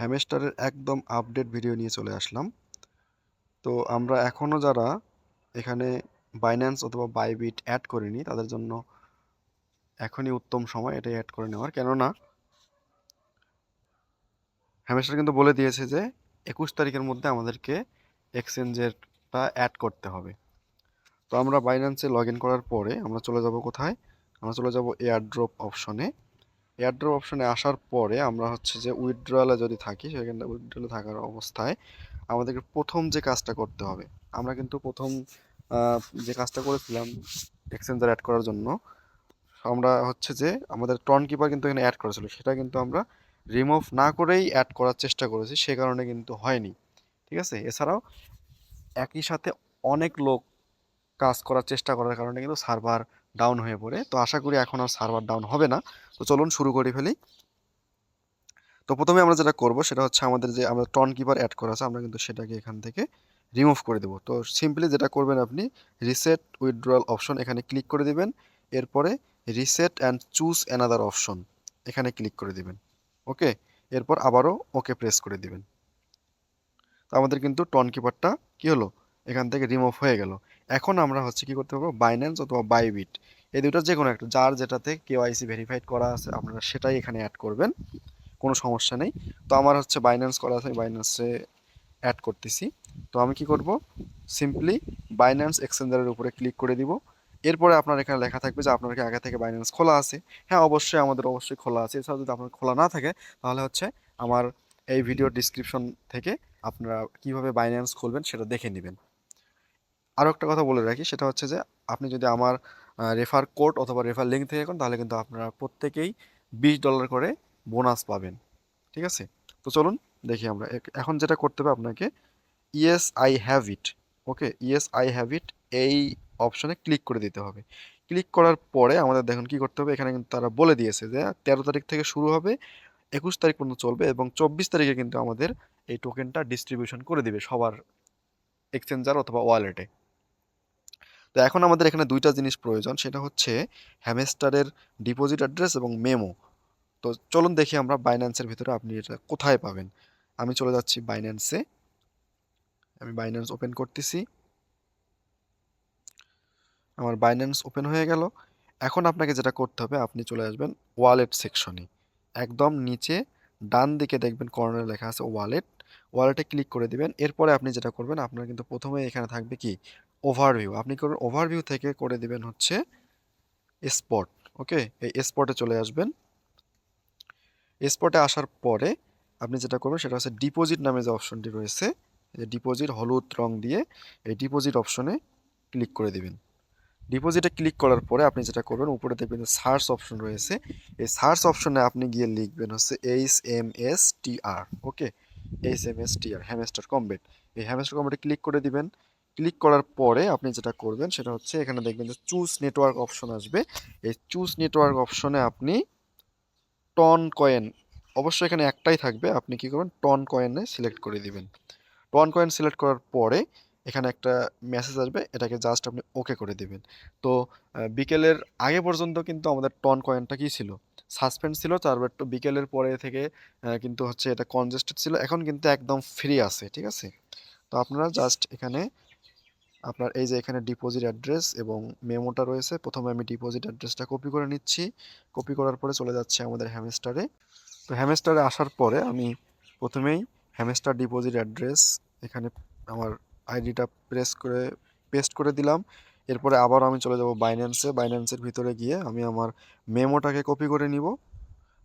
হ্যামস্টারের একদম update video নিয়ে চলে আসলাম। তো আমরা এখনও যারা এখানে বাইন্যান্স অথবা বাইবিট অ্যাড করিনি তাদের জন্য এখনই উত্তম সময় এটাই অ্যাড করে নেওয়ার। কেননা হ্যামস্টার কিন্তু বলে দিয়েছে যে 21 তারিখের মধ্যে আমাদেরকে এক্সচেঞ্জেরটা অ্যাড করতে হবে। তো আমরা বাইন্যান্সে লগ ইন করার পরে আমরা চলে যাব কোথায়? আমরা চলে যাব এয়ারড্রপ অপশনে। এয়ারড্রপ অপশনে আসার পরে আমরা হচ্ছে যে উইথড্রয়ালে যদি থাকি, সেখানে উইথড্রয়ালে থাকার অবস্থায় আমাদেরকে প্রথম যে কাজটা করতে হবে, আমরা কিন্তু প্রথম যে কাজটা করেছিলাম এক্সচেঞ্জার অ্যাড করার জন্য, আমরা হচ্ছে যে আমাদের টন কিপার কিন্তু এখানে অ্যাড করেছিল, সেটা কিন্তু আমরা রিমুভ না করেই অ্যাড করার চেষ্টা করেছি, সে কারণে কিন্তু হয়নি। ঠিক আছে, এছাড়াও একই সাথে অনেক লোক কাজ করার চেষ্টা করার কারণে কিন্তু সার্ভার ডাউন হয়ে পড়ে। তো আশা করি এখন আর সার্ভার ডাউন হবে না। তো চলুন শুরু করে ফেলি। তো প্রথমে আমরা যেটা করব সেটা হচ্ছে আমাদের যে আমাদের টন কিপার অ্যাড করা আছে আমরা কিন্তু সেটাকে এখান থেকে রিমুভ করে দেবো। তো সিম্পলি যেটা করবেন আপনি রিসেট উইথড্রয়াল অপশন এখানে ক্লিক করে দিবেন। এরপরে reset and choose another option এখানে ক্লিক করে দিবেন। ওকে, এরপর আবারও ওকে প্রেস করে দিবেন। তো আমাদের কিন্তু টন কিপারটা কি হলো, এখান থেকে রিমুভ হয়ে গেল। এখন আমরা হচ্ছে কি করতে পারবো, বাইন্যান্স অথবা বাইবিট এই দুটোর যে কোনো একটা, যার যেটাতে কেওয়াইসি ভেরিফাইড করা আছে আপনারা সেটাই এখানে অ্যাড করবেন, কোনো সমস্যা নেই। তো আমার হচ্ছে বাইন্যান্স করা আছে, বাইন্যান্সে অ্যাড করতেছি। তো আমি কি করব, সিম্পলি বাইন্যান্স এক্সচেঞ্জারের উপরে ক্লিক করে দিব। এরপরে আপনার এখানে লেখা থাকবে যে আপনার কি আগে থেকে বাইন্যান্স খোলা আছে। হ্যাঁ, অবশ্যই আমাদের অবশ্যই খোলা আছে। এছাড়া যদি আপনার খোলা না থাকে তাহলে হচ্ছে আমার এই ভিডিওর ডিসক্রিপশন থেকে আপনারা কিভাবে বাইন্যান্স খুলবেন সেটা দেখে নেবেন। আরও একটা কথা বলে রাখি, সেটা হচ্ছে যে আপনি যদি আমার রেফার কোড অথবা রেফার লিঙ্ক থেকে করেন তাহলে কিন্তু আপনারা প্রত্যেকেই $20 করে বোনাস পাবেন। ঠিক আছে, তো চলুন দেখি আমরা এখন যেটা করতে হবে আপনাকে, yes I have it. Okay, yes I have it এই অপশনে ক্লিক করে দিতে হবে। ক্লিক করার পরে আমাদের দেখুন কি করতে হবে, এখানে কিন্তু তারা বলে দিয়েছে যে 13 তারিখ থেকে শুরু হবে, 21 তারিখ পর্যন্ত চলবে এবং 24 তারিখে কিন্তু আমাদের এই টোকেনটা ডিস্ট্রিবিউশন করে দিবে সবার এক্সচেঞ্জার অথবা ওয়ালেটে। তো এখন আমাদের এখানে দুইটা জিনিস প্রয়োজন, সেটা হচ্ছে হ্যামস্টারের ডিপোজিট অ্যাড্রেস এবং মেমো। তো চলুন দেখি আমরা বাইন্যান্সের ভিতরে আপনি এটা কোথায় পাবেন। আমি চলে যাচ্ছি বাইন্যান্সে, আমি বাইন্যান্স ওপেন করতেছি। আমার বাইন্যান্স ওপেন হয়ে গেল। এখন আপনাকে যেটা করতে হবে, আপনি চলে আসবেন ওয়ালেট সেকশনে। একদম নিচে ডান দিকে দেখবেন কর্নারে লেখা আছে ওয়ালেট, ওয়ালেটে ক্লিক করে দিবেন। এরপরে আপনি যেটা করবেন, আপনার কিন্তু প্রথমে এখানে থাকবে কি ওভারভিউ, আপনি করবেন ওভারভিউ থেকে করে দিবেন হচ্ছে স্পট। ওকে, এই স্পটে চলে আসবেন। স্পটে আসার পরে আপনি যেটা করবেন সেটা হচ্ছে ডিপোজিট নামে যে অপশনটি রয়েছে, এই ডিপোজিট হলুদ রং দিয়ে, এই ডিপোজিট অপশনে ক্লিক করে দিবেন। ডিপোজিটে ক্লিক করার পরে আপনি যেটা করবেন, উপরে দেখবেন যে সার্চ অপশন রয়েছে, এই সার্চ অপশনে আপনি গিয়ে লিখবেন হচ্ছে HMSTR। ওকে, HMSTR হ্যামস্টার কমবেট, এই হ্যামস্টার কমবেটে ক্লিক করে দিবেন। ক্লিক করার পরে আপনি যেটা করবেন সেটা হচ্ছে এখানে দেখবেন যে চুজ নেটওয়ার্ক অপশন আসবে, এই চুজ নেটওয়ার্ক অপশনে আপনি টন কয়েন, অবশ্যই এখানে একটাই থাকবে, আপনি কি করবেন টন কয়েনে সিলেক্ট করে দিবেন। টন কয়েন সিলেক্ট করার পরে এখানে একটা মেসেজ আসবে, এটাকে জাস্ট আপনি ওকে করে দিবেন। তো বিকেলের আগে পর্যন্ত কিন্তু আমাদের টন কয়েনটা কি ছিল, সাসপেন্ড ছিল, তারপর একটু বিকেলের পরে থেকে কিন্তু হচ্ছে এটা কনজেস্টেড ছিল, এখন কিন্তু একদম ফ্রি আছে। ঠিক আছে, তো আপনারা জাস্ট এখানে আপনার এই যে এখানে ডিপোজিট অ্যাড্রেস এবং মেমোটা রয়েছে, প্রথমে আমি ডিপোজিট অ্যাড্রেসটা কপি করে নিচ্ছি। কপি করার পরে চলে যাচ্ছে আমাদের হ্যামস্টারে। তো হ্যামস্টারে আসার পরে আমি প্রথমেই হ্যামস্টার ডিপোজিট অ্যাড্রেস এখানে আমার আইডিটা পেস্ট করে দিলাম। এরপরে আবার আমি চলে যাব বাইন্যান্সে, বাইন্যান্সের ভিতরে গিয়ে আমি আমার মেমোটাকে কপি করে নিব।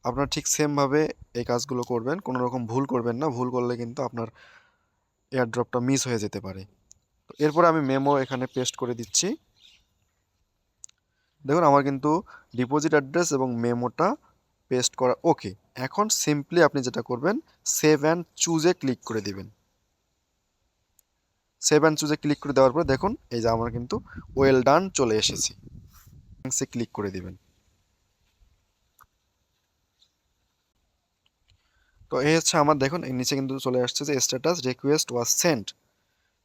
আপনারা ঠিক সেমভাবে এই কাজগুলো করবেন, কোনো রকম ভুল করবেন না, ভুল করলে কিন্তু আপনার এয়ারড্রপটা মিস হয়ে যেতে পারে। তো এরপরে আমি মেমো এখানে পেস্ট করে দিচ্ছি। দেখুন আমার কিন্তু ডিপোজিট অ্যাড্রেস এবং মেমোটা পেস্ট করা ওকে। এখন সিম্পলি আপনি যেটা করবেন, সেভ অ্যান্ড চুজে ক্লিক করে দিবেন। সেভ অ্যান্ড চুজে ক্লিক করে দেওয়ার পরে দেখুন এই যে আমার কিন্তু ওয়েল ডান চলে এসেছি, সে ক্লিক করে দিবেন। তো এই হচ্ছে আমার, দেখুন এই নিচে কিন্তু চলে আসছে যে স্ট্যাটাস রিকোয়েস্ট ওয়াজ সেন্ট।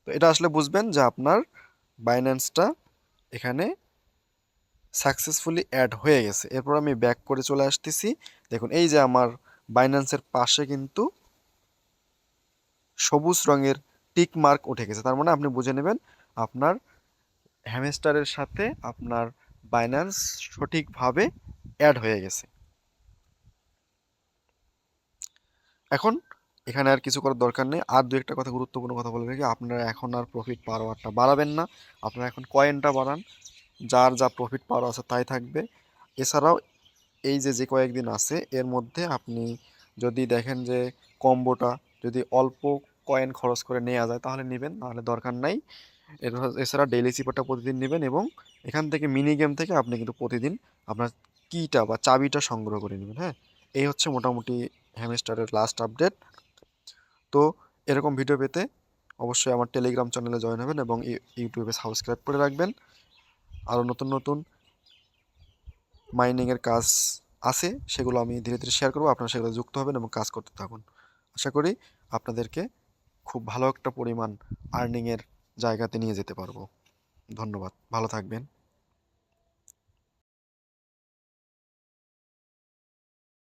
তো এটা আসলে বুঝবেন যে আপনার বাইন্যান্সটা এখানে সাকসেসফুলি অ্যাড হয়ে গেছে। এরপর আমি ব্যাক করে চলে আসতেছি। দেখুন এই যে আমার বাইন্যান্সের পাশে কিন্তু সবুজ রঙের টিক মার্ক উঠে গেছে, তার মানে আপনি বুঝে নেবেন আপনার হ্যামস্টারের সাথে আপনার বাইন্যান্স সঠিকভাবে অ্যাড হয়ে গেছে। এখন এখানে আর কিছু করার দরকার নেই। আর দু একটা কথা, গুরুত্বপূর্ণ কথা বলে রাখি, আপনারা এখন আর প্রফিট পার আওয়ারটা বাড়াবেন না, আপনারা এখন কয়েনটা বাড়ান, যার যা প্রফিট পাওয়ার আছে তাই থাকবে। এছাড়াও এই যে কয়েকদিন আছে এর মধ্যে আপনি যদি দেখেন যে কম্বোটা যদি অল্প কয়েন খরচ করে নেওয়া যায় তাহলে নেবেন, নাহলে দরকার নাই। এছাড়া ডেইলি সিপারটা প্রতিদিন নেবেন, এবং এখান থেকে মিনি গেম থেকে আপনি কিন্তু প্রতিদিন আপনার কিটা বা চাবিটা সংগ্রহ করে নেবেন। হ্যাঁ, এই হচ্ছে মোটামুটি হ্যামস্টারের লাস্ট আপডেট। তো এরকম ভিডিও পেতে অবশ্যই আমার টেলিগ্রাম চ্যানেলে জয়েন হবেন এবং ইউটিউবে সাবস্ক্রাইব করে রাখবেন। আরও নতুন নতুন মাইনিংয়ের কাজ আছে, সেগুলো আমি ধীরে ধীরে শেয়ার করবো, আপনারা সেগুলো যুক্ত হবেন এবং কাজ করতে থাকুন। আশা করি আপনাদেরকে খুব ভালো একটা পরিমাণ আর্নিংয়ের জায়গাতে নিয়ে যেতে পারবো। ধন্যবাদ, ভালো থাকবেন।